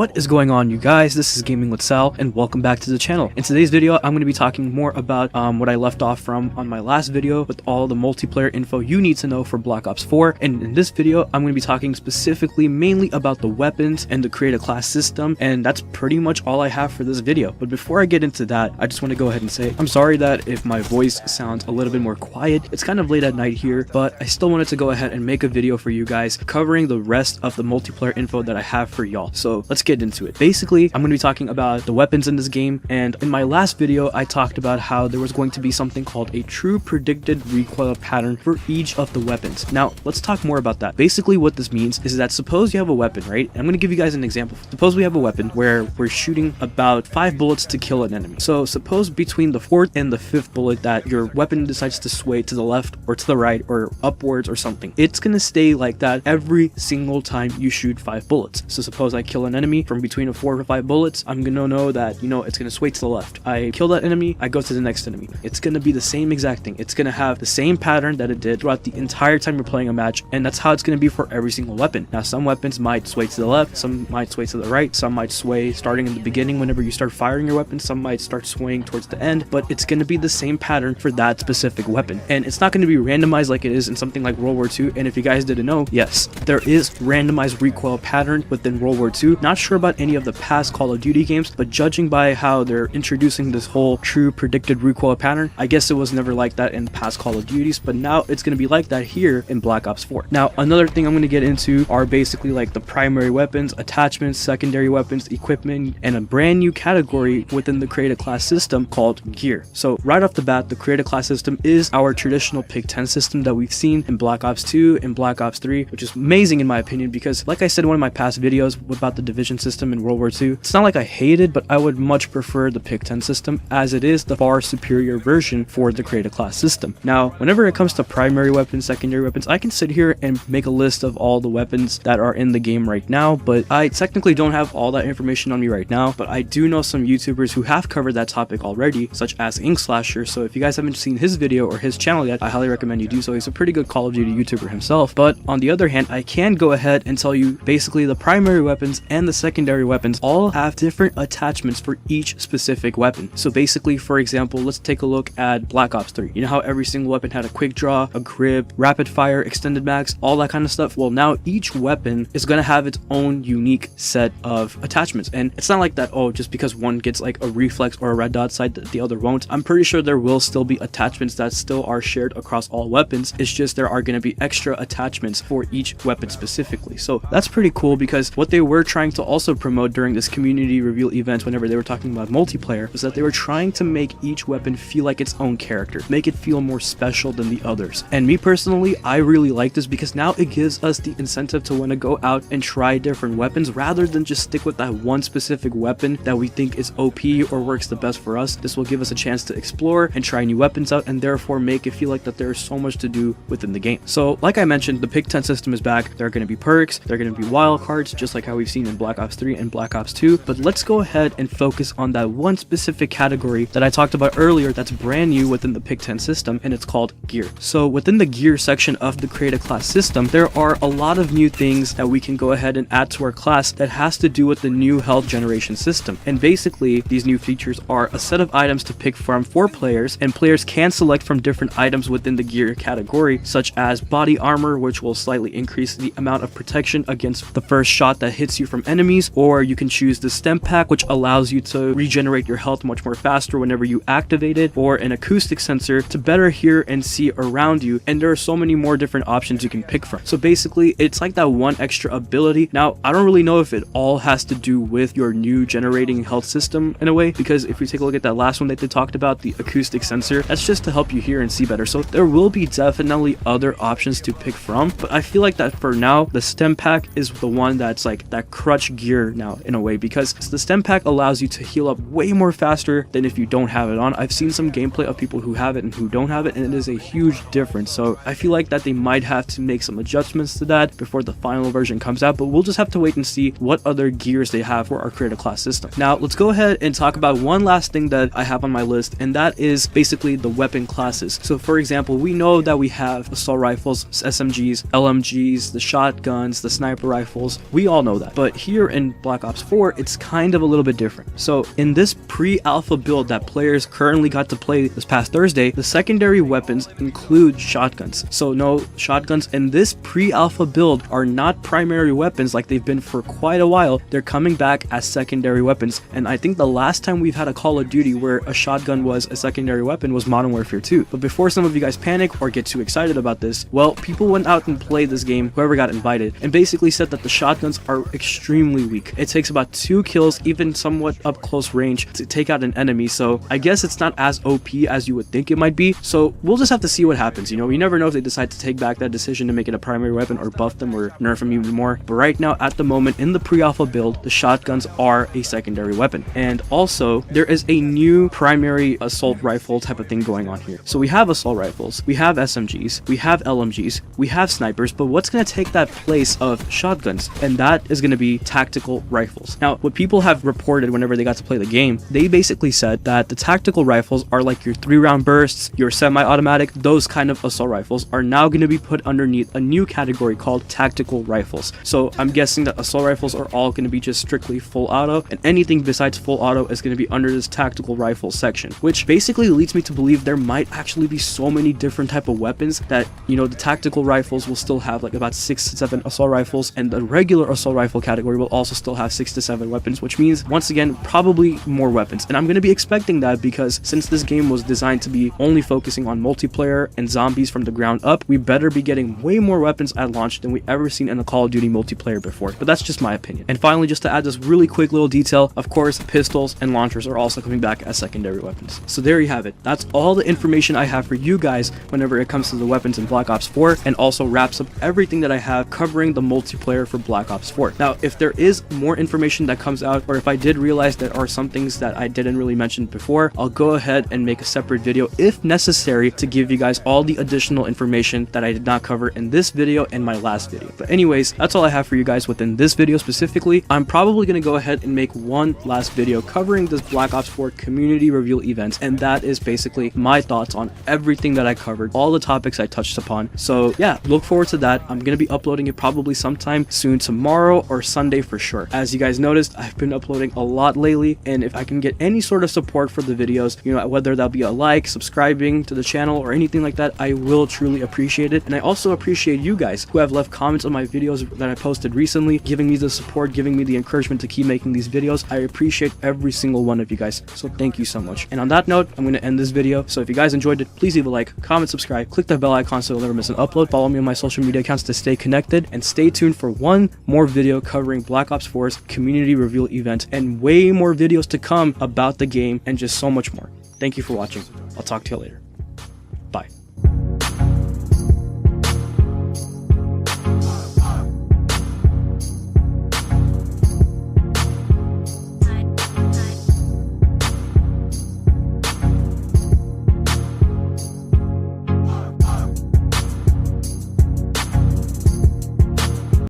What is going on, you guys? This is Gaming with Sal, and welcome back to the channel. In today's video, I'm going to be talking more about what I left off from on my last video with all the multiplayer info you need to know for Black Ops 4. And in this video, I'm going to be talking specifically mainly about the weapons and the create a class system, and that's pretty much all I have for this video. But before I get into that, I just want to go ahead and say I'm sorry that if my voice sounds a little bit more quiet. It's kind of late at night here, but I still wanted to go ahead and make a video for you guys covering the rest of the multiplayer info that I have for y'all. So let's get into it. Basically, I'm going to be talking about the weapons in this game, and in my last video I talked about how there was going to be something called a true predicted recoil pattern for each of the weapons. Now let's talk more about that. Basically what this means is that suppose you have a weapon, right? I'm going to give you guys an example. Suppose we have a weapon where we're shooting about 5 bullets to kill an enemy. So suppose between the 4th and the 5th bullet that your weapon decides to sway to the left or to the right or upwards or something. It's going to stay like that every single time you shoot 5 bullets. So suppose I kill an enemy from between a 4 to 5 bullets, I'm gonna know that, you know, it's gonna sway to the left. I kill that enemy, I go to the next enemy. It's gonna be the same exact thing. It's gonna have the same pattern that it did throughout the entire time you're playing a match, and that's how it's gonna be for every single weapon. Now some weapons might sway to the left, some might sway to the right, some might sway starting in the beginning whenever you start firing your weapon, some might start swaying towards the end, but it's gonna be the same pattern for that specific weapon. And it's not gonna be randomized like it is in something like World War II. And if you guys didn't know, yes, there is randomized recoil pattern within World War II. Not sure about any of the past Call of Duty games, but judging by how they're introducing this whole true predicted recoil pattern, I guess it was never like that in past Call of Duties, but now it's going to be like that here in Black Ops 4. Now another thing I'm going to get into are basically like the primary weapons, attachments, secondary weapons, equipment, and a brand new category within the create a class system called gear. So right off the bat, the create a class system is our traditional pick 10 system that we've seen in Black Ops 2 and Black Ops 3, which is amazing in my opinion, because like I said in one of my past videos about the division system in World War II, it's not like I hate it, but I would much prefer the pick 10 system, as it is the far superior version for the create a class system. Now whenever it comes to primary weapons, secondary weapons, I can sit here and make a list of all the weapons that are in the game right now, but I technically don't have all that information on me right now. But I do know some YouTubers who have covered that topic already, such as Inkslasher. So if you guys haven't seen his video or his channel yet, I highly recommend you do so. He's a pretty good Call of Duty YouTuber himself. But on the other hand, I can go ahead and tell you basically the primary weapons and the secondary weapons all have different attachments for each specific weapon. So basically, for example, let's take a look at Black Ops 3. You know how every single weapon had a quick draw, a grip, rapid fire, extended mags, all that kind of stuff? Well, now each weapon is going to have its own unique set of attachments. And it's not like that, oh, just because one gets like a reflex or a red dot sight that the other won't. I'm pretty sure there will still be attachments that still are shared across all weapons. It's just there are going to be extra attachments for each weapon specifically. So that's pretty cool, because what they were trying to also promote during this community reveal event whenever they were talking about multiplayer was that they were trying to make each weapon feel like its own character, make it feel more special than the others. And me personally, I really like this, because now it gives us the incentive to want to go out and try different weapons rather than just stick with that one specific weapon that we think is OP or works the best for us. This will give us a chance to explore and try new weapons out, and therefore make it feel like that there is so much to do within the game. So like I mentioned, the pick 10 system is back. There are going to be perks, there are going to be wild cards, just like how we've seen in Black Ops 3 and Black Ops 2. But let's go ahead and focus on that one specific category that I talked about earlier that's brand new within the pick 10 system, and it's called gear. So within the gear section of the create a class system, there are a lot of new things that we can go ahead and add to our class that has to do with the new health generation system. And basically these new features are a set of items to pick from for players, and players can select from different items within the gear category, such as body armor, which will slightly increase the amount of protection against the first shot that hits you from enemies, or you can choose the stem pack, which allows you to regenerate your health much more faster whenever you activate it, or an acoustic sensor to better hear and see around you. And there are so many more different options you can pick from. So basically it's like that one extra ability. Now I don't really know if it all has to do with your new generating health system in a way, because if we take a look at that last one that they talked about, the acoustic sensor, that's just to help you hear and see better. So there will be definitely other options to pick from, but I feel like that for now the stem pack is the one that's like that crutch gear now in a way, because the stem pack allows you to heal up way more faster than if you don't have it on. I've seen some gameplay of people who have it and who don't have it, and it is a huge difference. So I feel like that they might have to make some adjustments to that before the final version comes out, but we'll just have to wait and see what other gears they have for our create a class system. Now let's go ahead and talk about one last thing that I have on my list, and that is basically the weapon classes. So for example, we know that we have assault rifles, SMGs, LMGs, the shotguns, the sniper rifles. We all know that. But here in Black Ops 4, it's kind of a little bit different. So in this pre-alpha build that players currently got to play this past Thursday, the secondary weapons include shotguns. So no, shotguns in this pre-alpha build are not primary weapons like they've been for quite a while. They're coming back as secondary weapons, and I think the last time we've had a Call of Duty where a shotgun was a secondary weapon was Modern Warfare 2. But before some of you guys panic or get too excited about this, well, people went out and played this game, whoever got invited, and basically said that the shotguns are extremely weak. It takes about 2 kills, even somewhat up close range, to take out an enemy, so I guess it's not as OP as you would think it might be. So we'll just have to see what happens. You know, we never know if they decide to take back that decision to make it a primary weapon or buff them or nerf them even more. But right now, at the moment, in the pre-alpha build, the shotguns are a secondary weapon. And also, there is a new primary assault rifle type of thing going on here. So we have assault rifles, we have SMGs, we have LMGs, we have snipers, but what's going to take that place of shotguns? And that is going to be tactical rifles. Now, what people have reported whenever they got to play the game, they basically said that the tactical rifles are like your 3-round bursts, your semi-automatic, those kind of assault rifles are now going to be put underneath a new category called tactical rifles. So I'm guessing that assault rifles are all going to be just strictly full auto, and anything besides full auto is going to be under this tactical rifle section, which basically leads me to believe there might actually be so many different type of weapons that, you know, the tactical rifles will still have like about 6 to 7 assault rifles, and the regular assault rifle category will also still have 6 to 7 weapons, which means once again probably more weapons. And I'm going to be expecting that because since this game was designed to be only focusing on multiplayer and zombies from the ground up, we better be getting way more weapons at launch than we ever seen in a Call of Duty multiplayer before. But that's just my opinion. And finally, just to add this really quick little detail, of course pistols and launchers are also coming back as secondary weapons. So there you have it. That's all the information I have for you guys whenever it comes to the weapons in Black Ops 4, and also wraps up everything that I have covering the multiplayer for Black Ops 4. Now, if there is more information that comes out, or if I did realize there are some things that I didn't really mention before, I'll go ahead and make a separate video if necessary to give you guys all the additional information that I did not cover in this video and my last video. But anyways, that's all I have for you guys within this video specifically. I'm probably going to go ahead and make one last video covering this Black Ops 4 community reveal event, and that is basically my thoughts on everything that I covered, all the topics I touched upon. So yeah, look forward to that. I'm going to be uploading it probably sometime soon, tomorrow or Sunday for sure. As you guys noticed, I've been uploading a lot lately, and if I can get any sort of support for the videos, you know, whether that'll be a like, subscribing to the channel, or anything like that, I will truly appreciate it. And I also appreciate you guys who have left comments on my videos that I posted recently, giving me the support, giving me the encouragement to keep making these videos. I appreciate every single one of you guys, so thank you so much. And on that note, I'm going to end this video. So if you guys enjoyed it, please leave a like, comment, subscribe, click the bell icon so you'll never miss an upload, follow me on my social media accounts to stay connected, and stay tuned for one more video covering Black Ops 4's community reveal event, and way more videos to come about the game, and just so much more. Thank you for watching. I'll talk to you later.